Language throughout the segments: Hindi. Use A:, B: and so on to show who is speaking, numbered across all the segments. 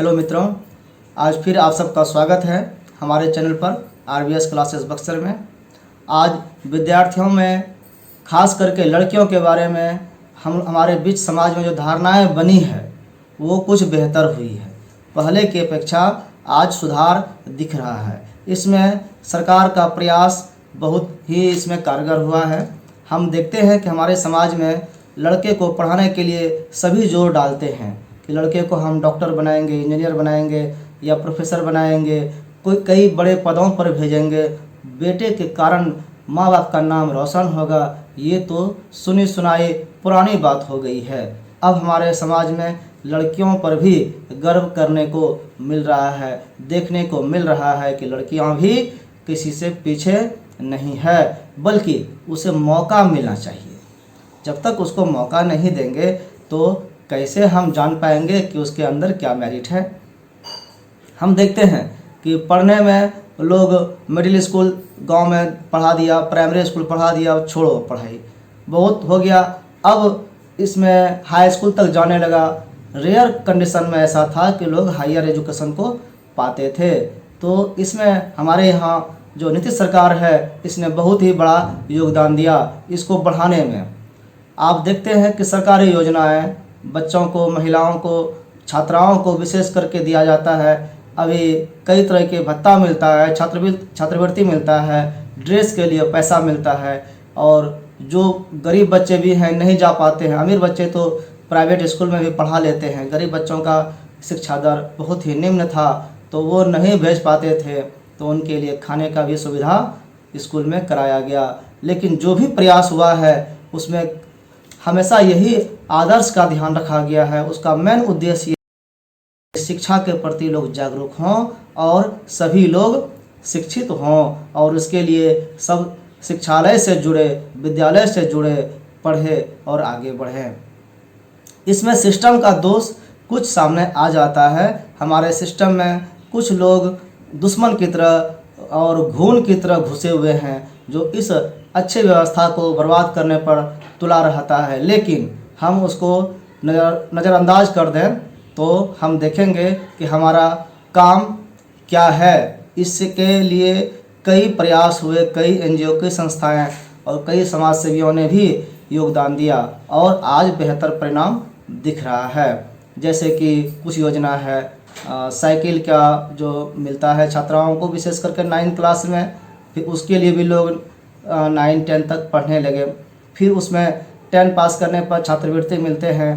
A: हेलो मित्रों, आज फिर आप सबका स्वागत है हमारे चैनल पर RBS क्लासेस बक्सर में। आज विद्यार्थियों में खास करके लड़कियों के बारे में हमारे बीच समाज में जो धारणाएं बनी है वो कुछ बेहतर हुई है। पहले की अपेक्षा आज सुधार दिख रहा है। इसमें सरकार का प्रयास बहुत ही इसमें कारगर हुआ है। हम देखते हैं कि हमारे समाज में लड़के को पढ़ाने के लिए सभी जोर डालते हैं कि लड़के को हम डॉक्टर बनाएंगे, इंजीनियर बनाएंगे या प्रोफेसर बनाएंगे, कई बड़े पदों पर भेजेंगे। बेटे के कारण माँ बाप का नाम रोशन होगा। ये तो सुनी सुनाई पुरानी बात हो गई है। अब हमारे समाज में लड़कियों पर भी गर्व करने को मिल रहा है, देखने को मिल रहा है कि लड़कियां भी किसी से पीछे नहीं है, बल्कि उसे मौका मिलना चाहिए। जब तक उसको मौका नहीं देंगे तो कैसे हम जान पाएंगे कि उसके अंदर क्या मेरिट है। हम देखते हैं कि पढ़ने में लोग मिडिल स्कूल गांव में पढ़ा दिया, प्राइमरी स्कूल पढ़ा दिया, छोड़ो पढ़ाई बहुत हो गया। अब इसमें हाई स्कूल तक जाने लगा। रेयर कंडीशन में ऐसा था कि लोग हायर एजुकेशन को पाते थे। तो इसमें हमारे यहाँ जो नीतीश सरकार है इसने बहुत ही बड़ा योगदान दिया इसको बढ़ाने में। आप देखते हैं कि सरकारी योजनाएं बच्चों को, महिलाओं को, छात्राओं को विशेष करके दिया जाता है। अभी कई तरह के भत्ता मिलता है, छात्रवृत्ति मिलता है, ड्रेस के लिए पैसा मिलता है। और जो गरीब बच्चे भी हैं नहीं जा पाते हैं, अमीर बच्चे तो प्राइवेट स्कूल में भी पढ़ा लेते हैं। गरीब बच्चों का शिक्षा दर बहुत ही निम्न था तो वो नहीं भेज पाते थे, तो उनके लिए खाने का भी सुविधा स्कूल में कराया गया। लेकिन जो भी प्रयास हुआ है उसमें हमेशा यही आदर्श का ध्यान रखा गया है। उसका मेन उद्देश्य शिक्षा के प्रति लोग जागरूक हों और सभी लोग शिक्षित हों और उसके लिए सब शिक्षालय से जुड़े, विद्यालय से जुड़े, पढ़े और आगे बढ़ें। इसमें सिस्टम का दोष कुछ सामने आ जाता है। हमारे सिस्टम में कुछ लोग दुश्मन की तरह और घून की तरह घुसे हुए हैं जो इस अच्छे व्यवस्था को बर्बाद करने पर तुला रहता है। लेकिन हम उसको नज़रअंदाज कर दें तो हम देखेंगे कि हमारा काम क्या है। इसके लिए कई प्रयास हुए, कई NGO की संस्थाएं और कई समाज सेवियों ने भी योगदान दिया और आज बेहतर परिणाम दिख रहा है। जैसे कि कुछ योजना है, साइकिल का जो मिलता है छात्राओं को विशेष करके 9th क्लास में, फिर उसके लिए भी लोग 9-10 तक पढ़ने लगे। फिर उसमें 10 पास करने पर छात्रवृत्ति मिलते हैं,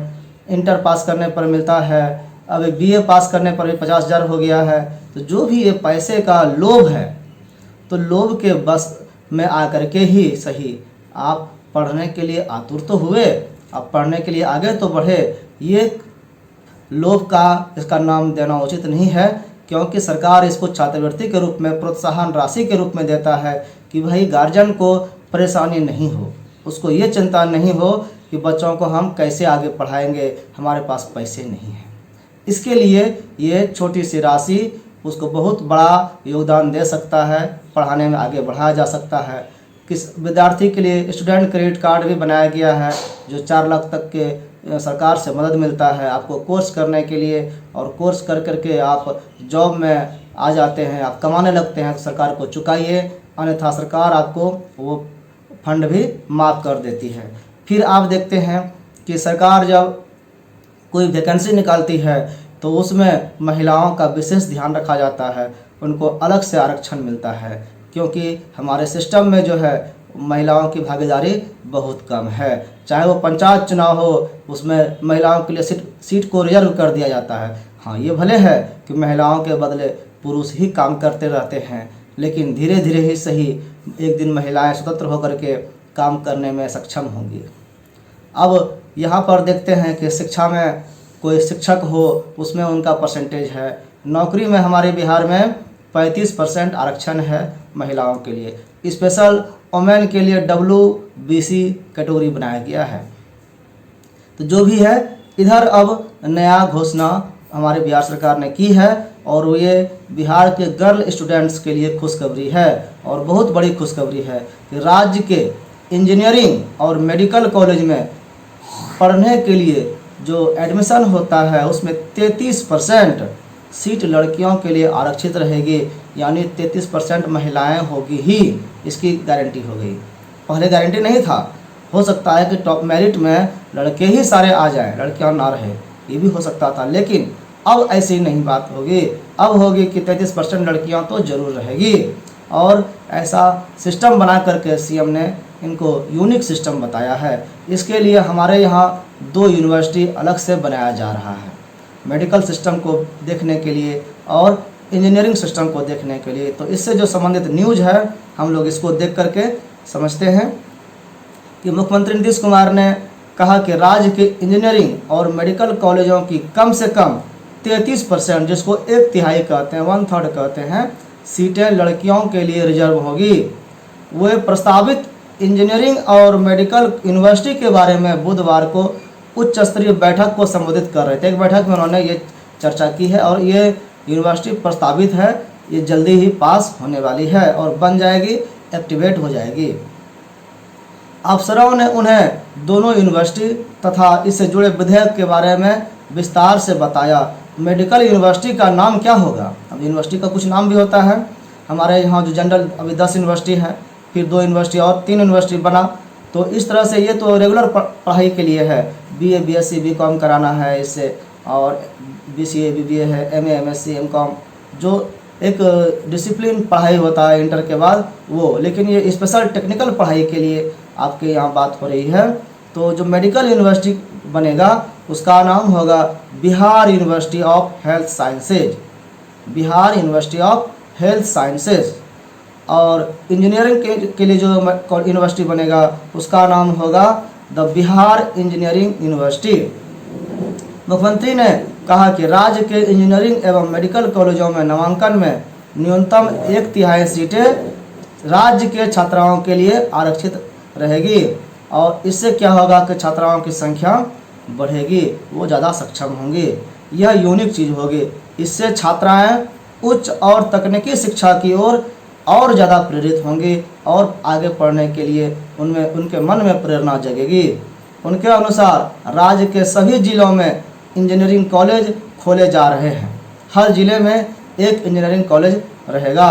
A: इंटर पास करने पर मिलता है, अब BA पास करने पर भी 50,000 हो गया है। तो जो भी ये पैसे का लोभ है, तो लोभ के बस में आकर के ही सही आप पढ़ने के लिए आतुर तो हुए, आप पढ़ने के लिए आगे तो बढ़े। ये लोभ का इसका नाम देना उचित नहीं है, क्योंकि सरकार इसको छात्रवृत्ति के रूप में, प्रोत्साहन राशि के रूप में देता है कि भाई गार्जियन को परेशानी नहीं हो, उसको ये चिंता नहीं हो कि बच्चों को हम कैसे आगे पढ़ाएंगे, हमारे पास पैसे नहीं हैं। इसके लिए ये छोटी सी राशि उसको बहुत बड़ा योगदान दे सकता है, पढ़ाने में आगे बढ़ाया जा सकता है। किस विद्यार्थी के लिए स्टूडेंट क्रेडिट कार्ड भी बनाया गया है जो 4 लाख तक के सरकार से मदद मिलता है आपको कोर्स करने के लिए, और कोर्स कर करके आप जॉब में आ जाते हैं, आप कमाने लगते हैं, सरकार को चुकाइए, अन्यथा सरकार आपको वो फंड भी माफ़ कर देती है। फिर आप देखते हैं कि सरकार जब कोई वैकेंसी निकालती है तो उसमें महिलाओं का विशेष ध्यान रखा जाता है, उनको अलग से आरक्षण मिलता है, क्योंकि हमारे सिस्टम में जो है महिलाओं की भागीदारी बहुत कम है। चाहे वो पंचायत चुनाव हो, उसमें महिलाओं के लिए सीट को रिजर्व कर दिया जाता है। हाँ, ये भले है कि महिलाओं के बदले पुरुष ही काम करते रहते हैं, लेकिन धीरे धीरे ही सही एक दिन महिलाएं स्वतंत्र होकर के काम करने में सक्षम होंगी। अब यहाँ पर देखते हैं कि शिक्षा में कोई शिक्षक हो उसमें उनका परसेंटेज है। नौकरी में हमारे बिहार में 35% आरक्षण है महिलाओं के लिए। स्पेशल वुमेन के लिए WBC कैटेगरी बनाया गया है। तो जो भी है, इधर अब नया घोषणा हमारे बिहार सरकार ने की है और ये बिहार के गर्ल स्टूडेंट्स के लिए खुशखबरी है और बहुत बड़ी खुशखबरी है कि राज्य के इंजीनियरिंग और मेडिकल कॉलेज में पढ़ने के लिए जो एडमिशन होता है उसमें 33% सीट लड़कियों के लिए आरक्षित रहेगी, यानी 33% महिलाएं होगी ही, इसकी गारंटी हो गई। पहले गारंटी नहीं था, हो सकता है कि टॉप मेरिट में लड़के ही सारे आ जाएं, लड़कियां ना रहे, ये भी हो सकता था। लेकिन अब ऐसी नहीं बात होगी, अब होगी कि 33% लड़कियां तो ज़रूर रहेगी। और ऐसा सिस्टम बना करके सीएम ने इनको यूनिक सिस्टम बताया है। इसके लिए हमारे यहाँ 2 यूनिवर्सिटी अलग से बनाया जा रहा है, मेडिकल सिस्टम को देखने के लिए और इंजीनियरिंग सिस्टम को देखने के लिए। तो इससे जो संबंधित न्यूज़ है हम लोग इसको देख करके समझते हैं कि मुख्यमंत्री नीतीश कुमार ने कहा कि राज्य के इंजीनियरिंग और मेडिकल कॉलेजों की कम से कम 33%, जिसको 1/3 कहते हैं, 1/3 कहते हैं, सीटें लड़कियों के लिए रिजर्व होगी। वे प्रस्तावित इंजीनियरिंग और मेडिकल यूनिवर्सिटी के बारे में बुधवार को उच्च स्तरीय बैठक को संबोधित कर रहे थे। एक बैठक में उन्होंने ये चर्चा की है और ये यूनिवर्सिटी प्रस्तावित है, ये जल्दी ही पास होने वाली है और बन जाएगी, एक्टिवेट हो जाएगी। अफसरों ने उन्हें दोनों यूनिवर्सिटी तथा इससे जुड़े विधेयक के बारे में विस्तार से बताया। मेडिकल यूनिवर्सिटी का नाम क्या होगा? अब यूनिवर्सिटी का कुछ नाम भी होता है। हमारे यहाँ जो जनरल अभी 10 यूनिवर्सिटी है, फिर 2 यूनिवर्सिटी और 3 यूनिवर्सिटी बना। तो इस तरह से ये तो रेगुलर पढ़ाई के लिए है, BA BSc BCom कराना है इससे, और BCA BBA है, MA MSc MCom, जो एक डिसिप्लिन पढ़ाई होता है इंटर के बाद वो। लेकिन ये स्पेशल टेक्निकल पढ़ाई के लिए आपके यहाँ बात हो रही है। तो जो मेडिकल यूनिवर्सिटी बनेगा उसका नाम होगा Bihar University of Health sciences, Bihar University of Health sciences. और इंजीनियरिंग के लिए जो यूनिवर्सिटी बनेगा उसका नाम होगा द बिहार इंजीनियरिंग यूनिवर्सिटी। मुख्यमंत्री ने कहा कि राज्य के इंजीनियरिंग एवं मेडिकल कॉलेजों में नामांकन में न्यूनतम 1/3 सीटें राज्य के छात्राओं के लिए आरक्षित रहेगी और इससे क्या होगा कि छात्राओं की संख्या बढ़ेगी, वो ज़्यादा सक्षम होंगी। यह यूनिक चीज़ होगी। इससे छात्राएं उच्च और तकनीकी शिक्षा की ओर और ज़्यादा प्रेरित होंगी और आगे पढ़ने के लिए उनके मन में प्रेरणा जगेगी। उनके अनुसार राज्य के सभी जिलों में इंजीनियरिंग कॉलेज खोले जा रहे हैं। हर जिले में एक इंजीनियरिंग कॉलेज रहेगा।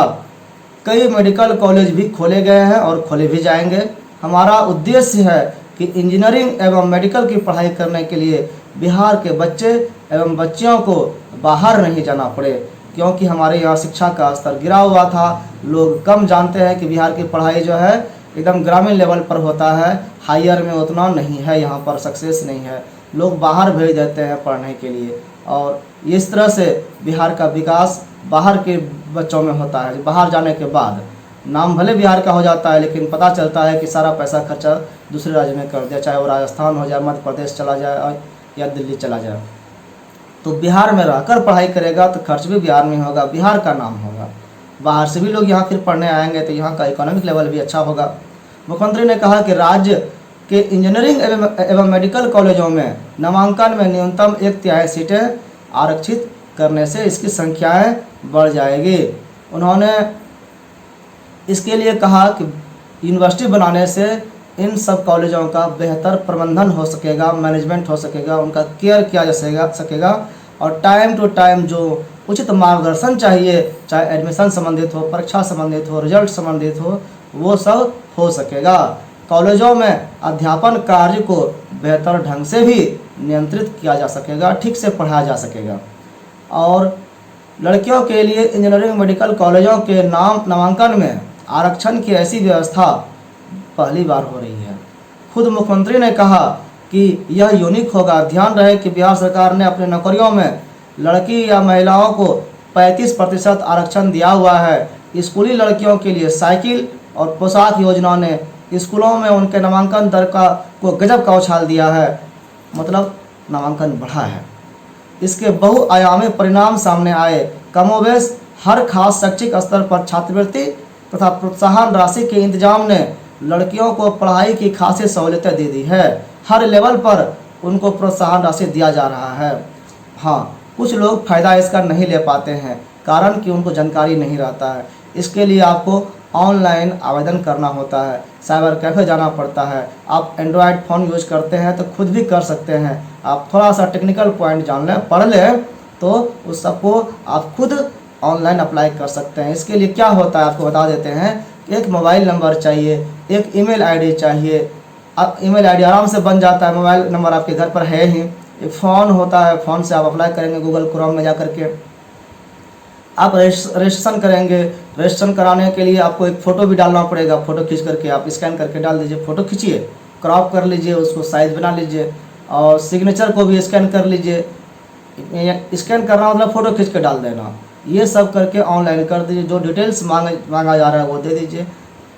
A: कई मेडिकल कॉलेज भी खोले गए हैं और खोले भी जाएंगे। हमारा उद्देश्य है कि इंजीनियरिंग एवं मेडिकल की पढ़ाई करने के लिए बिहार के बच्चे एवं बच्चियों को बाहर नहीं जाना पड़े, क्योंकि हमारे यहाँ शिक्षा का स्तर गिरा हुआ था। लोग कम जानते हैं कि बिहार की पढ़ाई जो है एकदम ग्रामीण लेवल पर होता है, हायर में उतना नहीं है, यहाँ पर सक्सेस नहीं है। लोग बाहर भेज देते हैं पढ़ने के लिए और इस तरह से बिहार का विकास बाहर के बच्चों में होता है। बाहर जाने के बाद नाम भले बिहार का हो जाता है, लेकिन पता चलता है कि सारा पैसा खर्चा दूसरे राज्य में कर दिया, चाहे वो राजस्थान हो जाए, मध्य प्रदेश चला जाए या दिल्ली चला जाए। तो बिहार में रहकर पढ़ाई करेगा तो खर्च भी बिहार में होगा, बिहार का नाम होगा। बाहर से भी लोग यहाँ फिर पढ़ने आएंगे तो यहाँ का इकोनॉमिक लेवल भी अच्छा होगा। मुख्यमंत्री ने कहा कि राज्य के इंजीनियरिंग एवं मेडिकल कॉलेजों में नामांकन में न्यूनतम 1/3 सीटें आरक्षित करने से इसकी संख्याएँ बढ़ जाएगी। उन्होंने इसके लिए कहा कि यूनिवर्सिटी बनाने से इन सब कॉलेजों का बेहतर प्रबंधन हो सकेगा, मैनेजमेंट हो सकेगा, उनका केयर किया जा सकेगा और टाइम टू टाइम जो उचित मार्गदर्शन चाहिए, चाहे एडमिशन संबंधित हो, परीक्षा संबंधित हो, रिजल्ट संबंधित हो, वो सब हो सकेगा। कॉलेजों में अध्यापन कार्य को बेहतर ढंग से भी नियंत्रित किया जा सकेगा, ठीक से पढ़ाया जा सकेगा। और लड़कियों के लिए इंजीनियरिंग मेडिकल कॉलेजों के नामांकन में आरक्षण की ऐसी व्यवस्था पहली बार हो रही है। खुद मुख्यमंत्री ने कहा कि यह यूनिक होगा। ध्यान रहे कि बिहार सरकार ने अपने नौकरियों में लड़की या महिलाओं को 35% आरक्षण दिया हुआ है। स्कूली लड़कियों के लिए साइकिल और पोशाक योजना ने स्कूलों में उनके नामांकन दर को गजब का उछाल दिया है, मतलब नामांकन बढ़ा है। इसके बहुआयामी परिणाम सामने आए। कमोबेश हर खास शैक्षिक स्तर पर छात्रवृत्ति तथा प्रोत्साहन राशि के इंतजाम ने लड़कियों को पढ़ाई की खासी सहूलियतें दे दी है। हर लेवल पर उनको प्रोत्साहन राशि दिया जा रहा है। हाँ, कुछ लोग फ़ायदा इसका नहीं ले पाते हैं, कारण कि उनको जानकारी नहीं रहता है। इसके लिए आपको ऑनलाइन आवेदन करना होता है, साइबर कैफ़े जाना पड़ता है। आप एंड्रॉयड फ़ोन यूज करते हैं तो खुद भी कर सकते हैं। आप थोड़ा सा टेक्निकल पॉइंट जान लें, पढ़ लें तो उस सबको आप खुद ऑनलाइन अप्लाई कर सकते हैं। इसके लिए क्या होता है आपको बता देते हैं। एक मोबाइल नंबर चाहिए, एक ईमेल आईडी चाहिए। अब ईमेल आईडी आराम से बन जाता है, मोबाइल नंबर आपके घर पर है ही। एक फ़ोन होता है, फ़ोन से आप अप्लाई करेंगे गूगल क्रोम में जा करके आप रजिस्ट्रेशन करेंगे। रजिस्ट्रेशन कराने के लिए आपको एक फ़ोटो भी डालना पड़ेगा। फ़ोटो खींच करके आप स्कैन करके डाल दीजिए। फ़ोटो खींचिए, क्रॉप कर लीजिए, उसको साइज़ बना लीजिए और सिग्नेचर को भी स्कैन कर लीजिए। स्कैन करना मतलब फ़ोटो खींच के डाल देना। ये सब करके ऑनलाइन कर दीजिए। जो डिटेल्स मांगा जा रहा है वो दे दीजिए।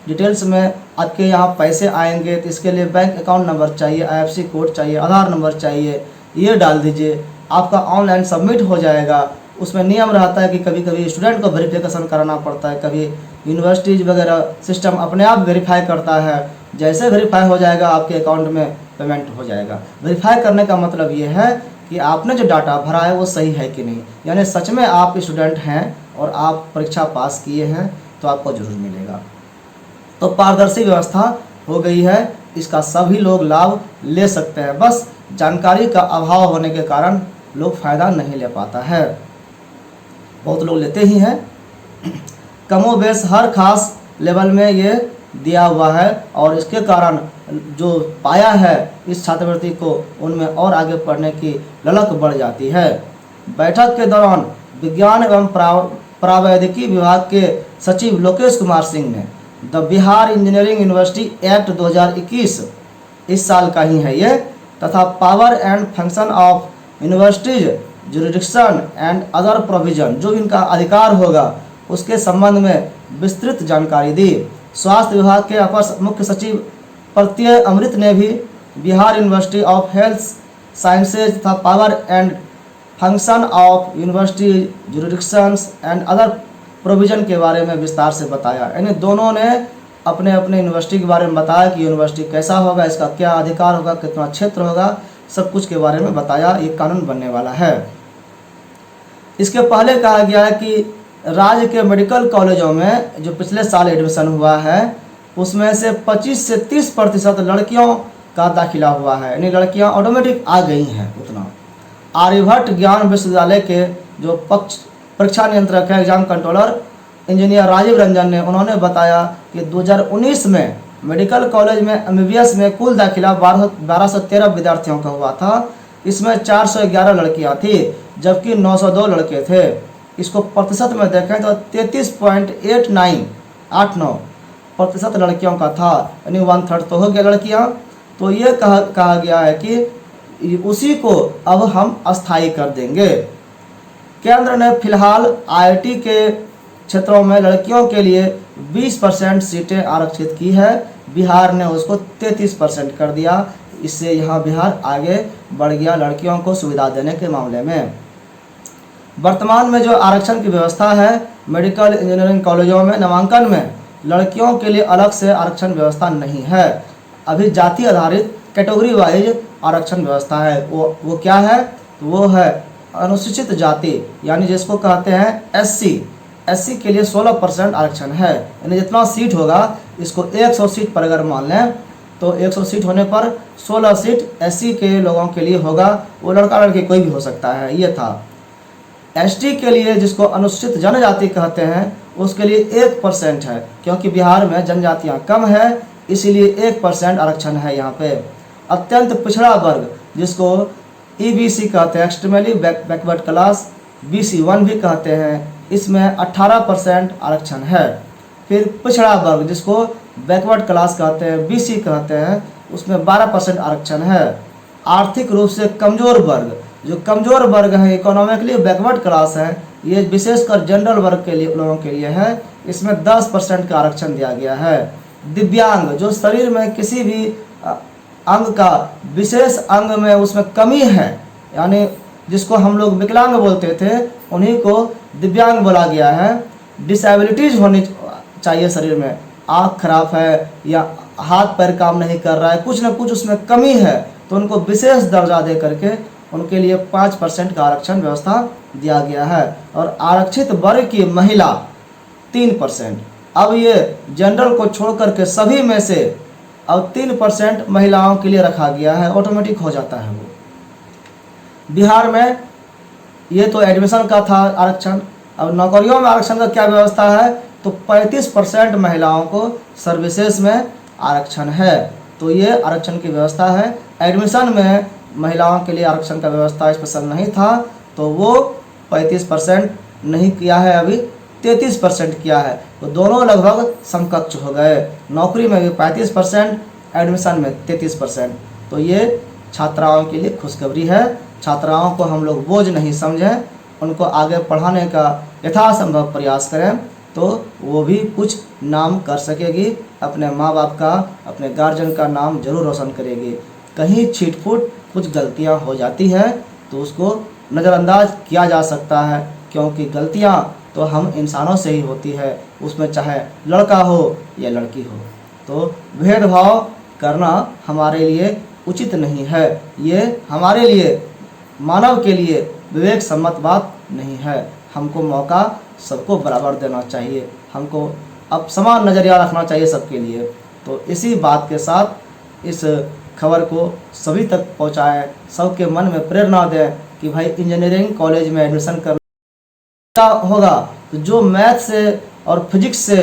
A: डिटेल्स में आपके यहाँ पैसे आएंगे तो इसके लिए बैंक अकाउंट नंबर चाहिए, IFSC कोड चाहिए, आधार नंबर चाहिए, ये डाल दीजिए। आपका ऑनलाइन सबमिट हो जाएगा। उसमें नियम रहता है कि कभी कभी स्टूडेंट को वेरिफिकेशन कराना पड़ता है, कभी यूनिवर्सिटीज़ वगैरह सिस्टम अपने आप वेरीफाई करता है। जैसे वेरीफाई हो जाएगा आपके अकाउंट में पेमेंट हो जाएगा। वेरीफाई करने का मतलब ये है कि आपने जो डाटा भरा है वो सही है कि नहीं, यानी सच में आप स्टूडेंट हैं और आप परीक्षा पास किए हैं तो आपको जरूर मिलेगा। तो पारदर्शी व्यवस्था हो गई है, इसका सभी लोग लाभ ले सकते हैं। बस जानकारी का अभाव होने के कारण लोग फ़ायदा नहीं ले पाता है। बहुत लोग लेते ही हैं, कमोबेश हर खास लेवल में ये दिया हुआ है और इसके कारण जो पाया है इस छात्रवृत्ति को उनमें और आगे पढ़ने की ललक बढ़ जाती है। बैठक के दौरान विज्ञान एवं प्रावैधिकी विभाग के सचिव लोकेश कुमार सिंह ने the Bihar engineering university act 2021 इस साल का ही है ये, तथा power and function of universities jurisdiction and other provision, जो इनका अधिकार होगा उसके संबंध में विस्तृत जानकारी दी। स्वास्थ्य विभाग के अपर मुख्य सचिव प्रत्यय अमृत ने भी Bihar University of Health Sciences तथा power and function of university jurisdictions and other provision के बारे में विस्तार से बताया। यानी दोनों ने अपने अपने यूनिवर्सिटी के बारे में बताया कि यूनिवर्सिटी कैसा होगा, इसका क्या अधिकार होगा, कितना क्षेत्र होगा, सब कुछ के बारे में बताया। ये कानून बनने वाला है। इसके पहले कहा गया है कि राज्य के मेडिकल कॉलेजों में जो पिछले साल एडमिशन हुआ है उसमें से 25 से 30% लड़कियों का दाखिला हुआ है, यानी लड़कियां ऑटोमेटिक आ गई हैं उतना। आर्यभट्ट ज्ञान विश्वविद्यालय के जो परीक्षा नियंत्रक है, exam controller engineer Rajiv Ranjan ने, उन्होंने बताया कि 2019 में मेडिकल कॉलेज में MBBS में कुल दाखिला 1213 विद्यार्थियों का हुआ था। इसमें 411 लड़कियां थी जबकि 902 लड़के थे। इसको प्रतिशत में देखें तो 33.89% लड़कियों का था, यानी 1/3 तो हो गया लड़कियां। तो ये कहा गया है कि उसी को अब हम अस्थायी कर देंगे। केंद्र ने फिलहाल IIT के क्षेत्रों में लड़कियों के लिए 20% सीटें आरक्षित की है। बिहार ने उसको 33% कर दिया। इससे यहाँ बिहार आगे बढ़ गया लड़कियों को सुविधा देने के मामले में। वर्तमान में जो आरक्षण की व्यवस्था है मेडिकल इंजीनियरिंग कॉलेजों में नामांकन में लड़कियों के लिए अलग से आरक्षण व्यवस्था नहीं है। अभी जाति आधारित कैटेगरी वाइज आरक्षण व्यवस्था है। वो क्या है? वो है अनुसूचित जाति, यानी जिसको कहते हैं SC के लिए 16% आरक्षण है। यानी जितना सीट होगा, इसको 100 सीट पर अगर मान लें तो 100 सीट होने पर 16 सीट SC के लोगों के लिए होगा। वो लड़का लड़की कोई भी हो सकता है। ये था। ST के लिए, जिसको अनुसूचित जनजाति कहते हैं, उसके लिए 1% है, क्योंकि बिहार में जनजातियाँ कम है इसीलिए 1% आरक्षण है यहाँ पे। अत्यंत पिछड़ा वर्ग, जिसको EBC कहते हैं, एक्सट्रीमली बैकवर्ड क्लास, BC1 भी कहते हैं, इसमें 18% आरक्षण है। फिर पिछड़ा वर्ग, जिसको बैकवर्ड क्लास कहते हैं, BC कहते हैं, उसमें 12% आरक्षण है। आर्थिक रूप से कमज़ोर वर्ग, जो कमज़ोर वर्ग है, इकोनॉमिकली बैकवर्ड क्लास है, ये विशेषकर जनरल वर्ग के लिए लोगों के लिए है, इसमें 10% का आरक्षण दिया गया है। दिव्यांग, जो शरीर में किसी भी अंग का विशेष अंग में उसमें कमी है, यानी जिसको हम लोग विकलांग बोलते थे, उन्हीं को दिव्यांग बोला गया है। डिसेबिलिटीज़ होनी चाहिए शरीर में, आँख खराब है या हाथ पैर काम नहीं कर रहा है, कुछ न कुछ उसमें कमी है, तो उनको विशेष दर्जा दे करके उनके लिए 5% का आरक्षण व्यवस्था दिया गया है। और आरक्षित वर्ग की महिला 3%। अब ये जनरल को छोड़ करके सभी में से अब 3% महिलाओं के लिए रखा गया है, ऑटोमेटिक हो जाता है वो। बिहार में ये तो एडमिशन का था आरक्षण। अब नौकरियों में आरक्षण का क्या व्यवस्था है, तो 35% महिलाओं को सर्विसेज में आरक्षण है। तो ये आरक्षण की व्यवस्था है। एडमिशन में महिलाओं के लिए आरक्षण का व्यवस्था स्पेशल नहीं था, तो वो 35% नहीं किया है, अभी 33% किया है। तो दोनों लगभग समकक्ष हो गए। नौकरी में भी 35%, एडमिशन में 33%। तो ये छात्राओं के लिए खुशखबरी है। छात्राओं को हम लोग बोझ नहीं समझें, उनको आगे पढ़ाने का यथासंभव प्रयास करें, तो वो भी कुछ नाम कर सकेगी, अपने माँ बाप का, अपने गार्जियन का नाम जरूर रोशन करेगी। कहीं छिटपुट कुछ गलतियाँ हो जाती है तो उसको नज़रअंदाज किया जा सकता है, क्योंकि गलतियाँ तो हम इंसानों से ही होती है, उसमें चाहे लड़का हो या लड़की हो। तो भेदभाव करना हमारे लिए उचित नहीं है। ये हमारे लिए, मानव के लिए विवेक सम्मत बात नहीं है। हमको मौका सबको बराबर देना चाहिए, हमको अब समान नज़रिया रखना चाहिए सबके लिए। तो इसी बात के साथ इस खबर को सभी तक पहुंचाएं, सबके मन में प्रेरणा दें कि भाई इंजीनियरिंग कॉलेज में एडमिशन करना होगा तो जो मैथ से और फिजिक्स से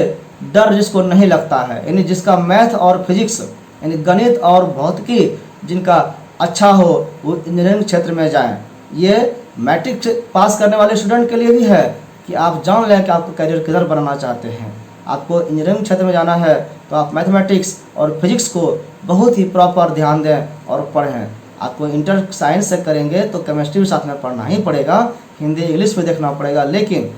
A: डर जिसको नहीं लगता है, यानी जिसका मैथ और फिजिक्स यानी गणित और भौतिकी जिनका अच्छा हो, वो इंजीनियरिंग क्षेत्र में जाएं। ये मैट्रिक पास करने वाले स्टूडेंट के लिए भी है कि आप जान लें कि आपको करियर किधर बनाना चाहते हैं। आपको इंजीनियरिंग क्षेत्र में जाना है तो आप मैथमेटिक्स और फिजिक्स को बहुत ही प्रॉपर ध्यान दें और पढ़ें। आपको इंटर साइंस से करेंगे तो केमिस्ट्री भी साथ में पढ़ना ही पड़ेगा, हिंदी इंग्लिश भी देखना पड़ेगा, लेकिन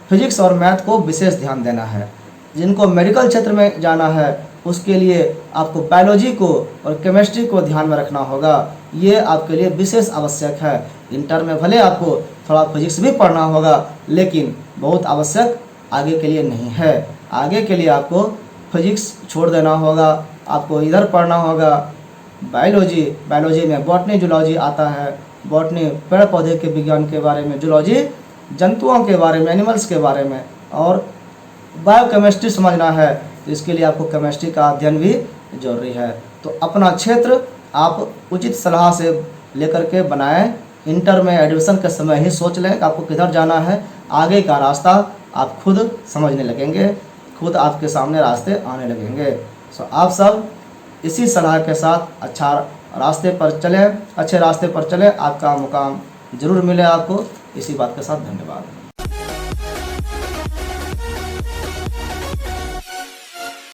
A: फिजिक्स और मैथ को विशेष ध्यान देना है। जिनको मेडिकल क्षेत्र में जाना है उसके लिए आपको बायोलॉजी को और केमिस्ट्री को ध्यान में रखना होगा। ये आपके लिए विशेष आवश्यक है। इंटर में भले आपको थोड़ा फिजिक्स भी पढ़ना होगा, लेकिन बहुत आवश्यक आगे के लिए नहीं है। आगे के लिए आपको फिजिक्स छोड़ देना होगा, आपको इधर पढ़ना होगा बायोलॉजी में बॉटनी जूलॉजी आता है, बॉटनी पेड़ पौधे के विज्ञान के बारे में, जूलॉजी जंतुओं के बारे में, एनिमल्स के बारे में, और बायोकेमिस्ट्री समझना है तो इसके लिए आपको केमिस्ट्री का अध्ययन भी जरूरी है। तो अपना क्षेत्र आप उचित सलाह से लेकर के बनाएं। इंटर में एडमिशन के समय ही सोच लें कि आपको किधर जाना है। आगे का रास्ता आप खुद समझने लगेंगे, खुद आपके सामने रास्ते आने लगेंगे। सो आप सब इसी सलाह के साथ अच्छे रास्ते पर चलें, आपका मुकाम जरूर मिले आपको। इसी बात के साथ धन्यवाद।